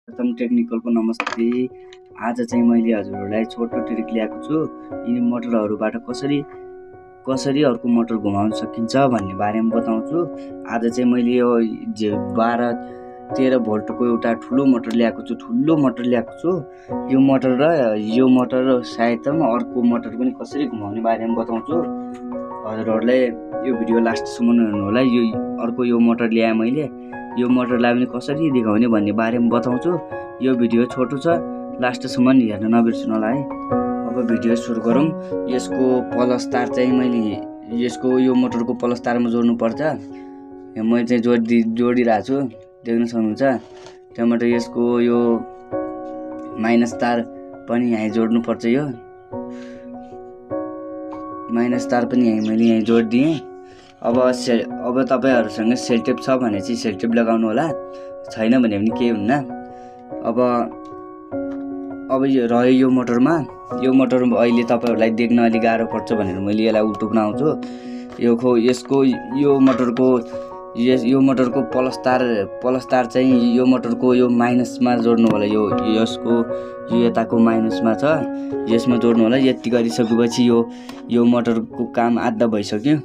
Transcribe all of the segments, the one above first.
प्रथम टेक्निकलको नमस्ते। आज चाहिँ मैले हजुरहरूलाई छोटो ट्रिक ल्याएको छु। यी मोटरहरूबाट कसरी अर्को मोटर घुमाउन सकिन्छ भन्ने बारेमा बताउँछु। आज चाहिँ मैले यो 12-13 भोल्टको एउटा ठुलो मोटर ल्याएको छु। यो मोटर सहायतामा अर्को मोटर पनि कसरी घुमाउने बारेमा बताउँछु। हजुरहरूलाई यो भिडियो लास्टसम्म हेर्नु होला। यो मोटर ल्याएँ मैले। यो मोटरलाई पनि कसरी देखाउने भन्ने बारेमा बताउँछु। यो भिडियो छोटो छ, लास्टसम्म हेर्न नबिर्सनु होला है। अब भिडियो सुरु गरौँ। यसको प्लस तार चाहिँ यो मोटरको प्लस तारमा जोड्नु पर्छ। मैले चाहिँ जोडिरहेको छु, देख्न सक्नुहुन्छ। त्यहाँबाट यसको यो माइनस तार पनि यहाँ जोड्नु पर्छ। यो माइनस तार पनि मैले यहाँ जोडिदिएँ। अब तपाईहरुसँग सेलटेप छ भने चाहिँ सेलटेप लगाउनु होला, छैन भने पनि केही हुन्न। अब यो रह्यो यो मोटरमा अहिले तपाईहरुलाई देख्न अलि गाह्रो पर्छ भनेर मैले यसलाई उल्टो बनाउँछु। यो मोटरको प्लस तार चाहिँ यो मोटरको यो माइनसमा जोड्नु होला। यसको यताको माइनसमा छ, यसमा जोड्नु होला। यति गरिसकेपछि यो मोटरको काम आधा भइसक्यो।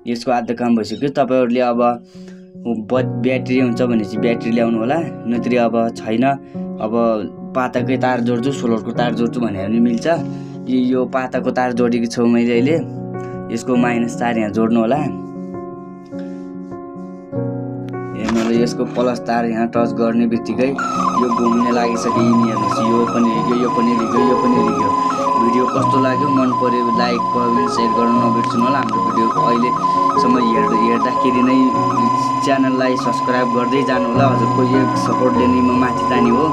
यसको आधा काम भइसक्यो। तपाईहरुले अब ब्याट्री हुन्छ भने चाहिँ ब्याट्री ल्याउनु होला, नत्र अब छैन, अब पाताकै तार जोड्छु, सोलरको तार जोड्छु भनेर पनि मिल्छ। यो पाताको तार जोडेको छु मैले अहिले। यसको माइनस तार यहाँ जोड्नु होला। हेर्नु, यसको प्लस तार यहाँ टच गर्ने बित्तिकै यो घुम्न लागिसक्यो। हेर्नुहोस्, यो पनि रिग्यो। भिडियो कस्तो लाग्यो, मन पर्यो लाइक कमेन्ट सेयर गर्न नबिर्सनु होला। हाम्रो भिडियो अहिलेसम्म हेर्दाखेरि नै च्यानललाई सब्सक्राइब गर्दै जानु होला। हजुरको यो सपोर्टले नै म माथि जाने हो।